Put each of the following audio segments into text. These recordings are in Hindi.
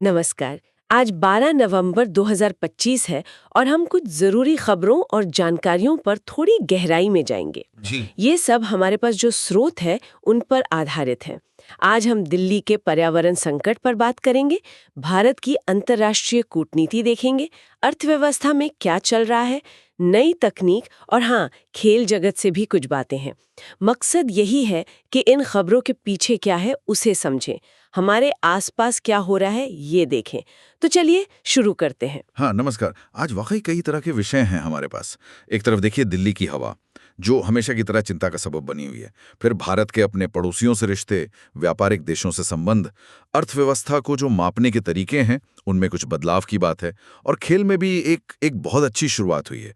नमस्कार। आज 12 नवंबर 2025 है और हम कुछ जरूरी खबरों और जानकारियों पर थोड़ी गहराई में जाएंगे। जी। ये सब हमारे पास जो स्रोत है उन पर आधारित है। आज हम दिल्ली के पर्यावरण संकट पर बात करेंगे, भारत की अंतर्राष्ट्रीय कूटनीति देखेंगे, अर्थव्यवस्था में क्या चल रहा है, नई तकनीक और हाँ, खेल जगत से भी कुछ बातें हैं। मकसद यही है कि इन खबरों के पीछे क्या है उसे समझें, हमारे आसपास क्या हो रहा है ये देखें। तो चलिए शुरू करते हैं। हाँ, नमस्कार। आज वाकई कई तरह के विषय हैं हमारे पास। एक तरफ देखिए दिल्ली की हवा, जो हमेशा की तरह चिंता का सबब बनी हुई है। फिर भारत के अपने पड़ोसियों से रिश्ते, व्यापारिक देशों से संबंध, अर्थव्यवस्था को जो मापने के तरीके हैं, उनमें कुछ बदलाव की बात है। और खेल में भी एक एक बहुत अच्छी शुरुआत हुई है।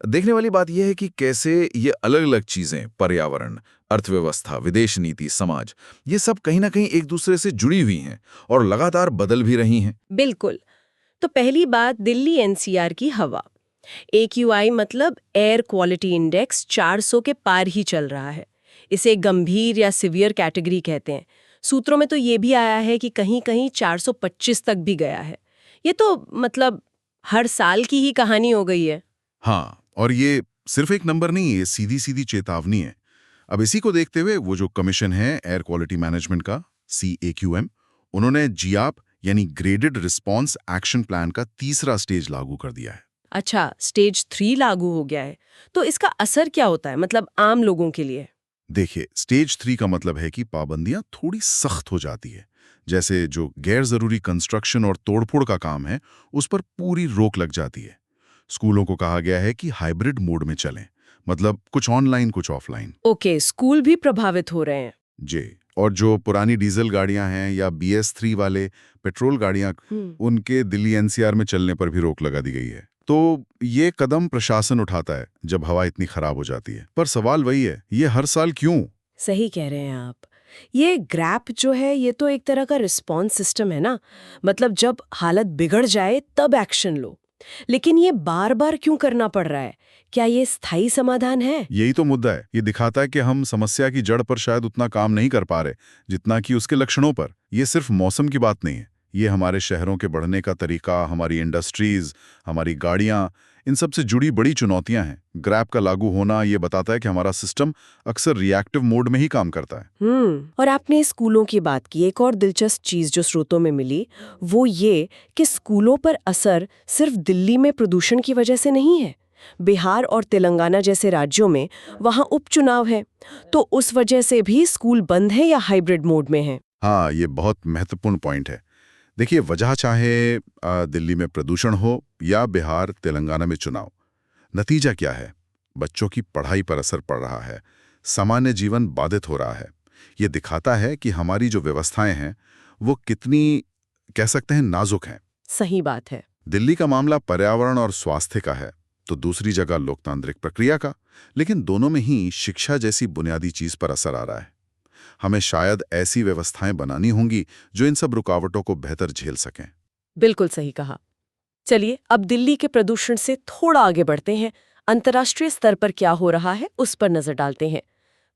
देखने वाली बात यह है कि कैसे ये अलग-अलग चीजें, पर्यावरण, अर्थव्यवस्था, विदेश नीति, समाज, ये सब कहीं ना कहीं एक दूसरे से जुड़ी हुई हैं और लगातार बदल भी रही हैं। बिल्कुल। तो पहली बात, दिल्ली एनसीआर की हवा। AQI मतलब एयर क्वालिटी इंडेक्स 400 के पार ही चल रहा है। इसे गंभीर या सिवियर कैटेगरी कहते हैं। सूत्रों में तो ये भी आया है कि कहीं-कहीं 425 तक भी गया है। ये तो मतलब हर साल की ही कहानी हो गई है। हाँ, और ये सिर्फ एक नंबर नहीं है, ये सीधी सीधी चेतावनी है। अब इसी को देखते हुए वो जो कमीशन है एयर क्वालिटी मैनेजमेंट का, CAQM, उन्होंने GRAP यानी ग्रेडेड रिस्पॉन्स एक्शन प्लान का तीसरा स्टेज लागू कर दिया है। अच्छा, स्टेज 3 लागू हो गया है। तो इसका असर क्या होता है, मतलब आम लोगों के लिए? देखिए, स्टेज 3 का मतलब है कि पाबंदियां थोड़ी सख्त हो जाती है। जैसे जो गैर जरूरी कंस्ट्रक्शन और तोड़फोड़ का काम है, उस पर पूरी रोक लग जाती है। स्कूलों को कहा गया है कि हाइब्रिड मोड में चलें, मतलब कुछ ऑनलाइन कुछ ऑफलाइन। ओके, स्कूल भी प्रभावित हो रहे हैं। जी। और जो पुरानी डीजल गाड़ियां हैं या BS3 वाले पेट्रोल गाड़ियां, उनके दिल्ली NCR में चलने पर भी रोक लगा दी गई है। तो ये कदम प्रशासन उठाता है जब हवा इतनी खराब हो जाती है। पर सवाल वही है, ये हर साल क्यों? सही कह रहे हैं आप। ये ग्रैप जो है ये तो एक तरह का रिस्पॉन्स सिस्टम है ना, मतलब जब हालत बिगड़ जाए तब एक्शन लो। लेकिन ये बार बार क्यों करना पड़ रहा है? क्या ये स्थायी समाधान है? यही तो मुद्दा है। ये दिखाता है कि हम समस्या की जड़ पर शायद उतना काम नहीं कर पा रहे जितना कि उसके लक्षणों पर। ये सिर्फ मौसम की बात नहीं है, ये हमारे शहरों के बढ़ने का तरीका, हमारी इंडस्ट्रीज, हमारी गाड़ियां, इन सब से जुड़ी बड़ी चुनौतियां हैं। ग्रैप का लागू होना ये बताता है कि हमारा सिस्टम अक्सर रिएक्टिव मोड में ही काम करता है। और आपने स्कूलों की बात की। एक और दिलचस्प चीज जो स्रोतों में मिली वो ये कि स्कूलों पर असर सिर्फ दिल्ली में प्रदूषण की वजह से नहीं है। बिहार और तेलंगाना जैसे राज्यों में वहाँ उपचुनाव है, तो उस वजह से भी स्कूल बंद है या हाइब्रिड मोड में है। हाँ, ये बहुत महत्वपूर्ण पॉइंट है। देखिए, वजह चाहे दिल्ली में प्रदूषण हो या बिहार तेलंगाना में चुनाव, नतीजा क्या है? बच्चों की पढ़ाई पर असर पड़ रहा है, सामान्य जीवन बाधित हो रहा है। ये दिखाता है कि हमारी जो व्यवस्थाएं हैं वो कितनी, कह सकते हैं, नाजुक हैं। सही बात है। दिल्ली का मामला पर्यावरण और स्वास्थ्य का है, तो दूसरी जगह लोकतांत्रिक प्रक्रिया का। लेकिन दोनों में ही शिक्षा जैसी बुनियादी चीज पर असर आ रहा है। हमें शायद ऐसी व्यवस्थाएं बनानी होंगी जो इन सब रुकावटों को बेहतर झेल सकें। बिल्कुल सही कहा। चलिए अब दिल्ली के प्रदूषण से थोड़ा आगे बढ़ते हैं। अंतर्राष्ट्रीय स्तर पर क्या हो रहा है उस पर नजर डालते हैं।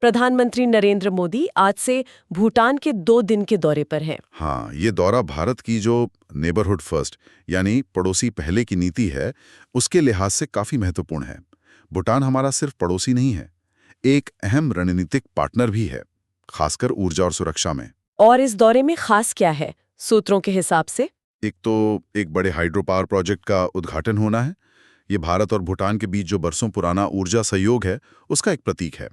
प्रधानमंत्री नरेंद्र मोदी आज से भूटान के 2 दिन के दौरे पर हैं। हाँ, ये दौरा भारत की जो नेबरहुड फर्स्ट यानी पड़ोसी पहले की नीति है, उसके लिहाज से काफी महत्वपूर्ण है। भूटान हमारा सिर्फ पड़ोसी नहीं है, एक अहम रणनीतिक पार्टनर भी है, खासकर ऊर्जा और सुरक्षा में। और इस दौरे में खास क्या है सूत्रों के हिसाब से? एक तो एक बड़े हाइड्रो पावर प्रोजेक्ट का उद्घाटन होना है। ये भारत और भूटान के बीच जो बरसों पुराना ऊर्जा सहयोग है, उसका एक प्रतीक है।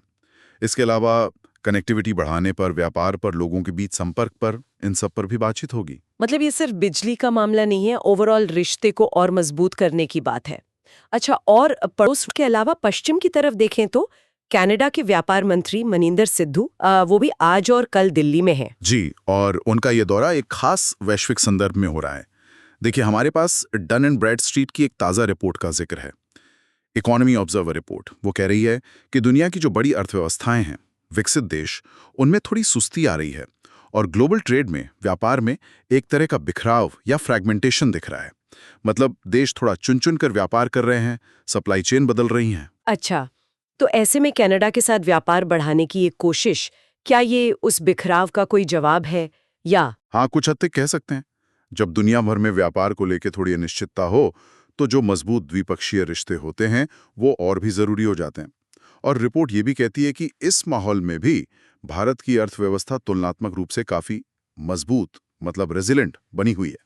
इसके अलावा कनेक्टिविटी बढ़ाने पर, व्यापार पर, लोगों के बीच संपर्क पर, इन सब पर भी बातचीत होगी। मतलब ये सिर्फ बिजली का मामला नहीं है, ओवरऑल रिश्ते को और मजबूत करने की बात है। अच्छा, और पड़ोस के अलावा पश्चिम की तरफ देखें तो कनाडा के व्यापार मंत्री मनिंदर सिद्धू वो भी आज और कल दिल्ली में हैं। जी, और उनका ये दौरा एक खास वैश्विक संदर्भ में हो रहा है। देखिए, हमारे पास डन एंड ब्रैडस्ट्रीट की एक ताज़ा रिपोर्ट का जिक्र है, इकोनॉमी ऑब्जर्वर रिपोर्ट। वो कह रही है कि दुनिया की जो बड़ी अर्थव्यवस्थाएं हैं, विकसित देश, उनमें थोड़ी सुस्ती आ रही है और ग्लोबल ट्रेड में, व्यापार में एक तरह का बिखराव या फ्रैगमेंटेशन दिख रहा है। मतलब देश थोड़ा चुन चुन कर व्यापार कर रहे हैं, सप्लाई चेन बदल रही हैं। अच्छा, तो ऐसे में कनाडा के साथ व्यापार बढ़ाने की ये कोशिश, क्या ये उस बिखराव का कोई जवाब है या? हाँ, कुछ हद तक कह सकते हैं। जब दुनिया भर में व्यापार को लेकर थोड़ी अनिश्चितता हो तो जो मजबूत द्विपक्षीय रिश्ते होते हैं वो और भी जरूरी हो जाते हैं। और रिपोर्ट ये भी कहती है कि इस माहौल में भी भारत की अर्थव्यवस्था तुलनात्मक रूप से काफी मजबूत, मतलब रेजिलेंट बनी हुई है।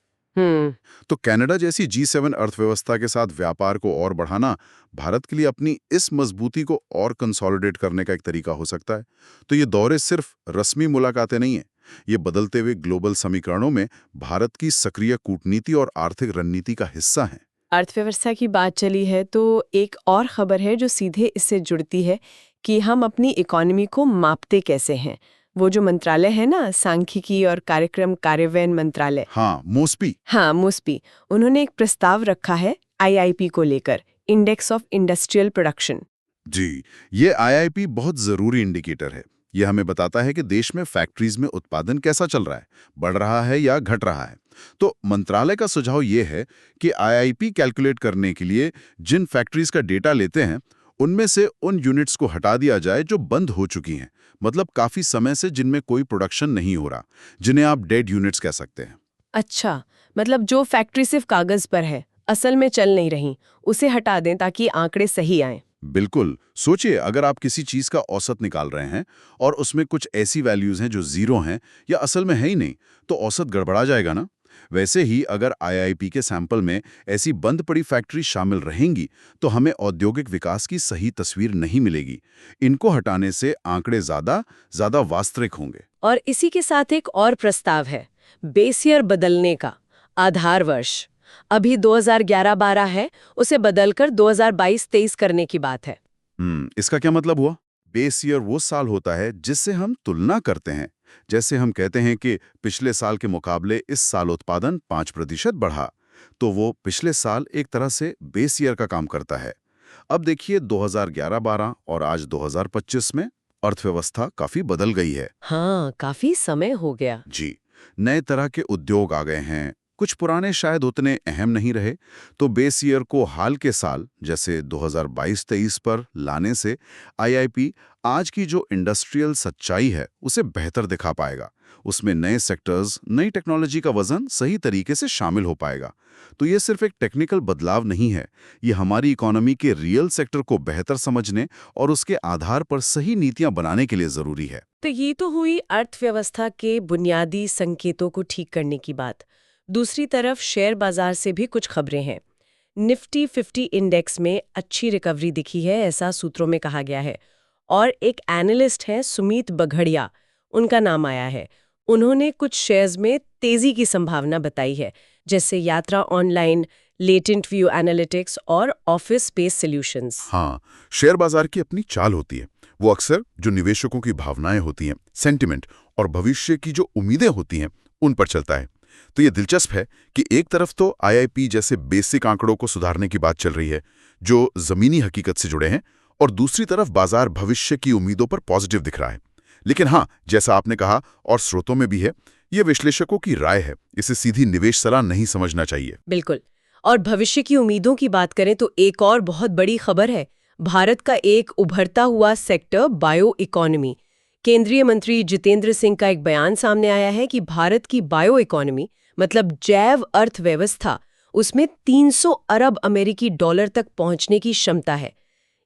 तो कनाडा जैसी G7 अर्थव्यवस्था के साथ व्यापार को और बढ़ाना भारत के लिए अपनी इस मजबूती को और कंसोलिडेट करने का एक तरीका हो सकता है। तो ये दौरे सिर्फ रस्मी मुलाकातें नहीं है, ये बदलते हुए ग्लोबल समीकरणों में भारत की सक्रिय कूटनीति और आर्थिक रणनीति का हिस्सा है। अर्थव्यवस्था की बात चली है तो एक और खबर है जो सीधे इससे जुड़ती है कि हम अपनी इकोनॉमी को मापते कैसे हैं। वो जो मंत्रालय है ना, सांख्यिकी और कार्यक्रम कार्यान्वयन मंत्रालय, हाँ, मोस्पी, उन्होंने एक प्रस्ताव रखा है IIP को लेकर, इंडेक्स ऑफ इंडस्ट्रियल प्रोडक्शन। जी, ये IIP बहुत जरूरी इंडिकेटर है। ये हमें बताता है कि देश में फैक्ट्रीज में उत्पादन कैसा चल रहा है, बढ़ रहा है या घट रहा है। तो मंत्रालय का सुझाव ये है कि IIP कैलकुलेट करने के लिए जिन फैक्ट्रीज का डेटा लेते हैं उनमें से उन यूनिट्स को हटा दिया जाए जो बंद हो चुकी हैं, मतलब काफी समय से जिनमें कोई प्रोडक्शन नहीं हो रहा, जिन्हें आप डेड यूनिट्स कह सकते हैं। अच्छा, मतलब जो फैक्ट्री सिर्फ कागज पर है, असल में चल नहीं रही, उसे हटा दें ताकि आंकड़े सही आएं। बिल्कुल। सोचिए, अगर आप किसी चीज का औसत निकाल रहे हैं और उसमें कुछ ऐसी वैल्यूज हैं जो जीरो हैं या असल में है ही नहीं, तो औसत गड़बड़ा जाएगा ना। वैसे ही अगर IIP के सैंपल में ऐसी बंद पड़ी फैक्ट्री शामिल रहेंगी तो हमें औद्योगिक विकास की सही तस्वीर नहीं मिलेगी। इनको हटाने से आंकड़े ज्यादा वास्तविक होंगे। और इसी के साथ एक और प्रस्ताव है, बेस ईयर बदलने का, आधार वर्ष। अभी 2011-12 है, उसे बदलकर 2022-23 करने की बात है। इसका क्या मतलब हुआ? बेस ईयर वो साल होता है जिससे हम तुलना करते हैं। जैसे हम कहते हैं कि पिछले साल के मुकाबले इस साल उत्पादन 5% बढ़ा, तो वो पिछले साल एक तरह से बेस ईयर का काम करता है। अब देखिए 2011-12 और आज 2025 में अर्थव्यवस्था काफी बदल गई है। हाँ, काफी समय हो गया। जी, नए तरह के उद्योग आ गए हैं, कुछ पुराने शायद उतने अहम नहीं रहे। तो बेस ईयर को हाल के साल जैसे 2022-23 पर लाने से IIP आज की जो इंडस्ट्रियल सच्चाई है उसे बेहतर दिखा पाएगा। उसमें नए सेक्टर्स, नई टेक्नोलॉजी का वजन सही तरीके से शामिल हो पाएगा। तो ये सिर्फ एक टेक्निकल बदलाव नहीं है, ये हमारी इकोनॉमी के रियल सेक्टर को बेहतर समझने और उसके आधार पर सही नीतियां बनाने के लिए जरूरी है। तो ये तो हुई अर्थव्यवस्था के बुनियादी संकेतों को ठीक करने की बात। दूसरी तरफ शेयर बाजार से भी कुछ खबरें हैं। निफ्टी 50 इंडेक्स में अच्छी रिकवरी दिखी है, ऐसा सूत्रों में कहा गया है। और एक एनालिस्ट हैं सुमीत बघड़िया, उनका नाम आया है। उन्होंने कुछ शेयर्स में तेजी की संभावना बताई है, जैसे यात्रा ऑनलाइन, लेटेंट व्यू एनालिटिक्स और ऑफिस स्पेस सॉल्यूशंस। हाँ, शेयर बाजार की अपनी चाल होती है। वो अक्सर जो निवेशकों की भावनाएं होती हैं, सेंटिमेंट और भविष्य की जो उम्मीदें होती हैं, उन पर चलता है। तो ये दिलचस्प है कि एक तरफ तो IIP जैसे बेसिक आंकड़ों को सुधारने की बात चल रही है जो जमीनी हकीकत से जुड़े हैं, और दूसरी तरफ बाजार भविष्य की उम्मीदों पर पॉजिटिव दिख रहा है। लेकिन हाँ, जैसा आपने कहा और स्रोतों में भी है, ये विश्लेषकों की राय है, इसे सीधी निवेश सलाह नहीं समझना चाहिए। बिल्कुल। और भविष्य की उम्मीदों की बात करें तो एक और बहुत बड़ी खबर है, भारत का एक उभरता हुआ सेक्टर बायो इकोनॉमी। केंद्रीय मंत्री जितेंद्र सिंह का एक बयान सामने आया है कि भारत की बायो इकोनॉमी, मतलब जैव अर्थव्यवस्था, उसमें 300 अरब अमेरिकी डॉलर तक पहुंचने की क्षमता है।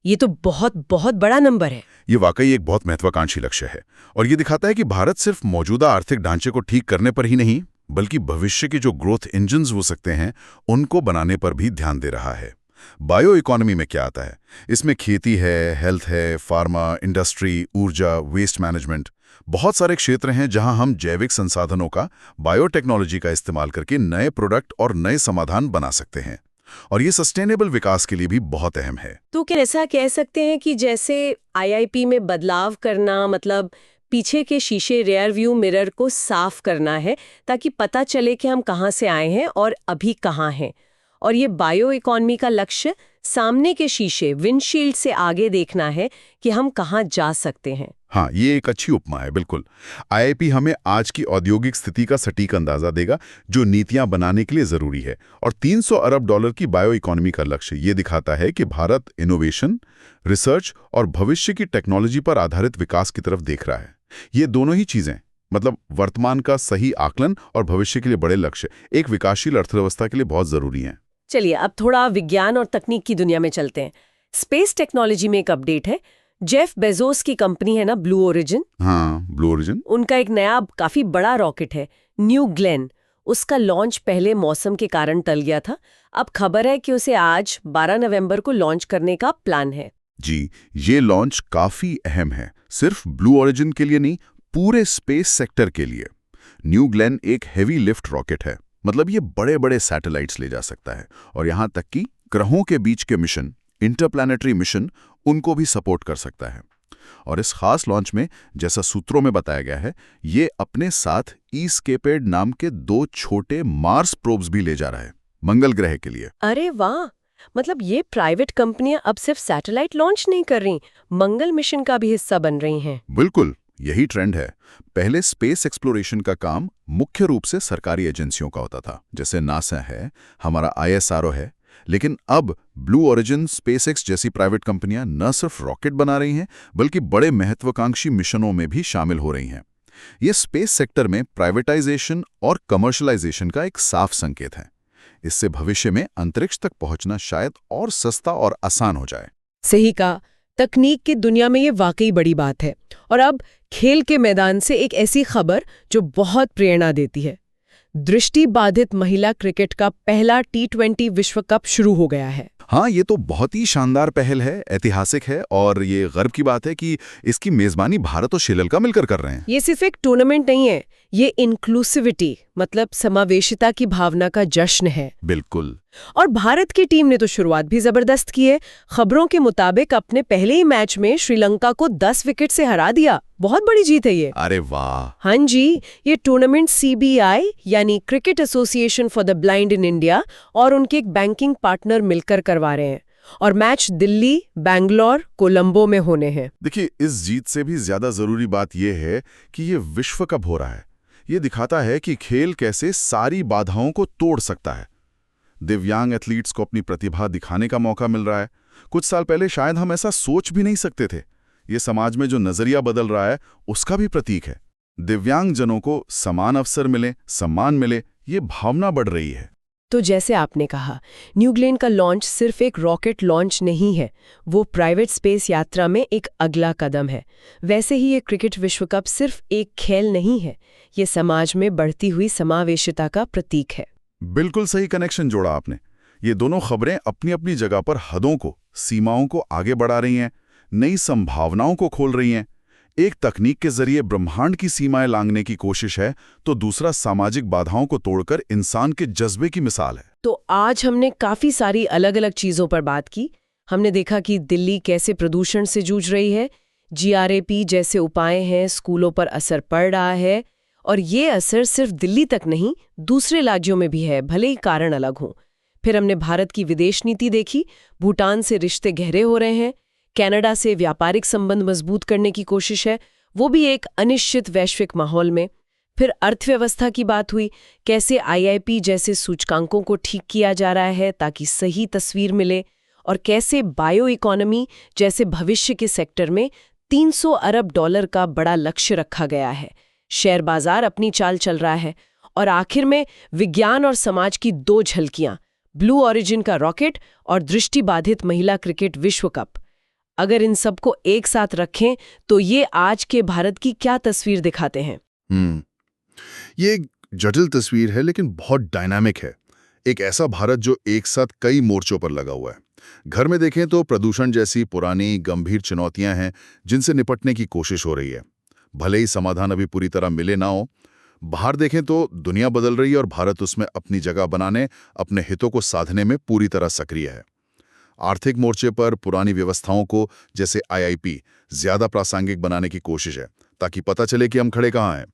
ये तो बहुत बहुत बड़ा नंबर है। ये वाकई एक बहुत महत्वाकांक्षी लक्ष्य है, और ये दिखाता है कि भारत सिर्फ मौजूदा आर्थिक ढांचे को ठीक करने पर ही नहीं, बल्कि भविष्य के जो ग्रोथ इंजन्स हो सकते हैं उनको बनाने पर भी ध्यान दे रहा है। बायो इकोनॉमी में क्या आता है? इसमें खेती है, हेल्थ है, फार्मा, इंडस्ट्री, ऊर्जा, वेस्ट मैनेजमेंट, बहुत सारे क्षेत्र हैं जहां हम जैविक संसाधनों का बायोटेक्नोलॉजी का इस्तेमाल करके नए प्रोडक्ट और नए समाधान बना सकते हैं, और ये सस्टेनेबल विकास के लिए भी बहुत अहम है। तो क्या ऐसा कह सकते हैं कि जैसे IIP में बदलाव करना मतलब पीछे के शीशे, रियर व्यू मिरर को साफ करना है, ताकि पता चले कि हम कहां से आए हैं और अभी कहां हैं। और ये बायो इकोनॉमी का लक्ष्य सामने के शीशे, विंडशील्ड से आगे देखना है कि हम कहां जा सकते हैं। हाँ, ये एक अच्छी उपमा है। बिल्कुल, IIP हमें आज की औद्योगिक स्थिति का सटीक अंदाजा देगा जो नीतियां बनाने के लिए जरूरी है। और 300 अरब डॉलर की बायो इकोनॉमी का लक्ष्य ये दिखाता है कि भारत इनोवेशन, रिसर्च और भविष्य की टेक्नोलॉजी पर आधारित विकास की तरफ देख रहा है। ये दोनों ही चीजें, मतलब वर्तमान का सही आकलन और भविष्य के लिए बड़े लक्ष्य एक विकासशील अर्थव्यवस्था के लिए बहुत जरूरी हैं। चलिए अब थोड़ा विज्ञान और तकनीक की दुनिया में चलते हैं। स्पेस टेक्नोलॉजी में एक अपडेट है। जेफ बेजोस की कंपनी है ना ब्लू ओरिजिन, हाँ, ब्लू ओरिजिन। उनका एक नया काफी बड़ा रॉकेट है न्यू ग्लेन। उसका लॉन्च पहले मौसम के कारण टल गया था। अब खबर है कि उसे आज 12 नवंबर को लॉन्च करने का प्लान है। जी, ये लॉन्च काफी अहम है, सिर्फ ब्लू ओरिजिन के लिए नहीं, पूरे स्पेस सेक्टर के लिए। न्यू ग्लेन एक हेवी लिफ्ट रॉकेट है, मतलब ये बड़े बड़े सैटेलाइट्स ले जा सकता है और यहां तक कि ग्रहों के बीच के मिशन, इंटरप्लैनेटरी मिशन, उनको भी सपोर्ट कर सकता है। और इस खास लॉन्च में, जैसा सूत्रों में बताया गया है, ये अपने साथ ईस्केपेड नाम के 2 छोटे मार्स प्रोब्स भी ले जा रहा है, मंगल ग्रह के लिए। अरे वाह, मतलब ये प्राइवेट कंपनियां अब सिर्फ सैटेलाइट लॉन्च नहीं कर रही, मंगल मिशन का भी हिस्सा बन रही हैं। बिल्कुल, यही ट्रेंड है। पहले स्पेस एक्सप्लोरेशन का काम मुख्य रूप से सरकारी एजेंसियों का होता था, जैसे नासा है, हमारा ISRO है। लेकिन अब ब्लू ओरिजिन, स्पेसएक्स जैसी प्राइवेट कंपनियां न सिर्फ रॉकेट बना रही हैं, बल्कि बड़े महत्वाकांक्षी मिशनों में भी शामिल हो रही हैं। ये स्पेस सेक्टर में प्राइवेटाइजेशन और कमर्शलाइजेशन का एक साफ संकेत है। इससे भविष्य में अंतरिक्ष तक पहुंचना शायद और सस्ता और आसान हो जाए। सही कहा, तकनीक की दुनिया में ये वाकई बड़ी बात है। और अब खेल के मैदान से एक ऐसी खबर जो बहुत प्रेरणा देती है। दृष्टिबाधित महिला क्रिकेट का पहला T20 विश्व कप शुरू हो गया है। हाँ, ये तो बहुत ही शानदार पहल है, ऐतिहासिक है, और ये गर्व की बात है कि इसकी मेजबानी भारत और श्रीलंका मिलकर कर रहे हैं। ये सिर्फ एक टूर्नामेंट नहीं है, ये इंक्लूसिविटी मतलब समावेशिता की भावना का जश्न है। बिल्कुल। और भारत की टीम ने तो शुरुआत भी जबरदस्त की है। खबरों के मुताबिक अपने पहले ही मैच में श्रीलंका को 10 विकेट से हरा दिया। बहुत बड़ी जीत है ये। अरे वाह। हाँ जी, ये टूर्नामेंट CBI यानी cricket association for the blind in India और उनके एक बैंकिंग पार्टनर मिलकर करवा रहे हैं। और मैच दिल्ली, बैंगलोर, कोलंबो में होने हैं। देखिए, इस जीत से भी ज्यादा जरूरी बात यह है कि ये विश्व कप हो रहा है। ये दिखाता है कि खेल कैसे सारी बाधाओं को तोड़ सकता है। दिव्यांग एथलीट्स को अपनी प्रतिभा दिखाने का मौका मिल रहा है। कुछ साल पहले शायद हम ऐसा सोच भी नहीं सकते थे। ये समाज में जो नजरिया बदल रहा है, उसका भी प्रतीक है। दिव्यांग जनों को समान अवसर मिले, सम्मान मिले, ये भावना बढ़ रही है। तो जैसे आपने कहा, न्यू ग्लेन का लॉन्च सिर्फ एक रॉकेट लॉन्च नहीं है, वो प्राइवेट स्पेस यात्रा में एक अगला कदम है। वैसे ही ये क्रिकेट विश्व कप सिर्फ एक खेल नहीं है, ये समाज में बढ़ती हुई समावेशिता का प्रतीक है। बिल्कुल सही कनेक्शन जोड़ा आपने। ये दोनों खबरें अपनी अपनी जगह पर हदों को, सीमाओं को आगे बढ़ा रही हैं, नई संभावनाओं को खोल रही हैं। एक तकनीक के जरिए ब्रह्मांड की सीमाएं लांघने की कोशिश है, तो दूसरा सामाजिक बाधाओं को तोड़कर इंसान के जज्बे की मिसाल है। तो आज हमने काफी सारी अलग अलग चीजों पर बात की। हमने देखा कि दिल्ली कैसे प्रदूषण से जूझ रही है, GRAP जैसे उपाय हैं, स्कूलों पर असर पड़ रहा है, और ये असर सिर्फ दिल्ली तक नहीं, दूसरे राज्यों में भी है, भले ही कारण अलग हों। फिर हमने भारत की विदेश नीति देखी, भूटान से रिश्ते गहरे हो रहे हैं, कनाडा से व्यापारिक संबंध मजबूत करने की कोशिश है, वो भी एक अनिश्चित वैश्विक माहौल में। फिर अर्थव्यवस्था की बात हुई, कैसे IIP जैसे सूचकांकों को ठीक किया जा रहा है ताकि सही तस्वीर मिले, और कैसे बायो इकोनॉमी जैसे भविष्य के सेक्टर में $300 अरब का बड़ा लक्ष्य रखा गया है। शेयर बाजार अपनी चाल चल रहा है। और आखिर में विज्ञान और समाज की 2 झलकियां, ब्लू ओरिजिन का रॉकेट और दृष्टिबाधित महिला क्रिकेट विश्व कप। अगर इन सबको एक साथ रखें तो ये आज के भारत की क्या तस्वीर दिखाते हैं? ये एक जटिल तस्वीर है, लेकिन बहुत डायनामिक है। एक ऐसा भारत जो एक साथ कई मोर्चों पर लगा हुआ है। घर में देखें तो प्रदूषण जैसी पुरानी गंभीर चुनौतियां हैं जिनसे निपटने की कोशिश हो रही है, भले ही समाधान अभी पूरी तरह मिले ना हो। बाहर देखें तो दुनिया बदल रही है और भारत उसमें अपनी जगह बनाने, अपने हितों को साधने में पूरी तरह सक्रिय है। आर्थिक मोर्चे पर पुरानी व्यवस्थाओं को, जैसे IIP, ज्यादा प्रासंगिक बनाने की कोशिश है ताकि पता चले कि हम खड़े कहाँ हैं।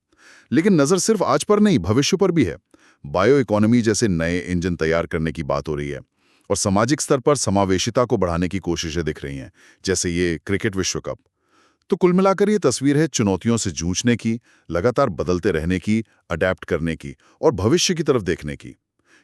लेकिन नजर सिर्फ आज पर नहीं, भविष्य पर भी है। बायो इकोनॉमी जैसे नए इंजन तैयार करने की बात हो रही है, और सामाजिक स्तर पर समावेशिता को बढ़ाने की कोशिशें दिख रही हैं, जैसे ये क्रिकेट विश्व कप। तो कुल मिलाकर ये तस्वीर है चुनौतियों से जूझने की, लगातार बदलते रहने की, अडैप्ट करने की और भविष्य की तरफ देखने की।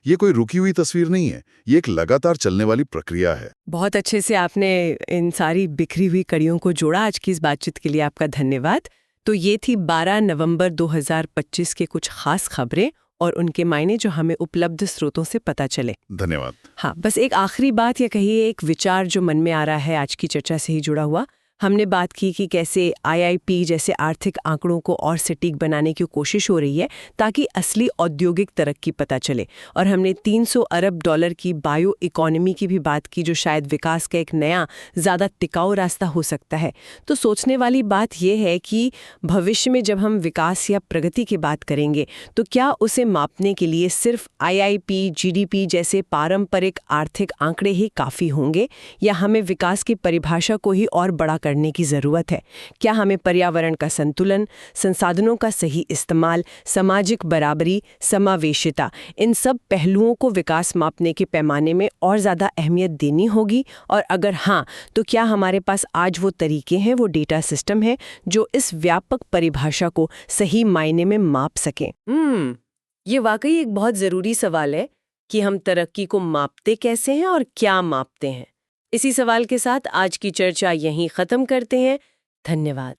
ये कोई रुकी हुई तस्वीर नहीं है, ये एक लगातार चलने वाली प्रक्रिया है। बहुत अच्छे से आपने इन सारी बिखरी हुई कड़ियों को जोड़ा। आज की इस बातचीत के लिए आपका धन्यवाद। तो ये थी 12 नवंबर 2025 के कुछ खास खबरें और उनके मायने जो हमें उपलब्ध स्रोतों से पता चले। धन्यवाद। हाँ, बस एक आखिरी बात या कहिए एक विचार जो मन में आ रहा है आज की चर्चा से ही जुड़ा हुआ। हमने बात की कि कैसे आईआईपी जैसे आर्थिक आंकड़ों को और सटीक बनाने की कोशिश हो रही है ताकि असली औद्योगिक तरक्की पता चले, और हमने 300 अरब डॉलर की बायो इकोनॉमी की भी बात की जो शायद विकास का एक नया ज़्यादा टिकाऊ रास्ता हो सकता है। तो सोचने वाली बात यह है कि भविष्य में जब हम विकास या प्रगति की बात करेंगे तो क्या उसे मापने के लिए सिर्फ आईआईपी, जीडीपी जैसे पारंपरिक आर्थिक आंकड़े ही काफ़ी होंगे, या हमें विकास की परिभाषा को ही और बड़ा करने की जरूरत है? क्या हमें पर्यावरण का संतुलन, संसाधनों का सही इस्तेमाल, सामाजिक बराबरी, समावेशिता, इन सब पहलुओं को विकास मापने के पैमाने में और ज्यादा अहमियत देनी होगी? और अगर हाँ, तो क्या हमारे पास आज वो तरीके हैं, वो डेटा सिस्टम है जो इस व्यापक परिभाषा को सही मायने में माप सकें? ये वाकई एक बहुत जरूरी सवाल है कि हम तरक्की को मापते कैसे हैं और क्या मापते हैं। इसी सवाल के साथ आज की चर्चा यहीं खत्म करते हैं। धन्यवाद।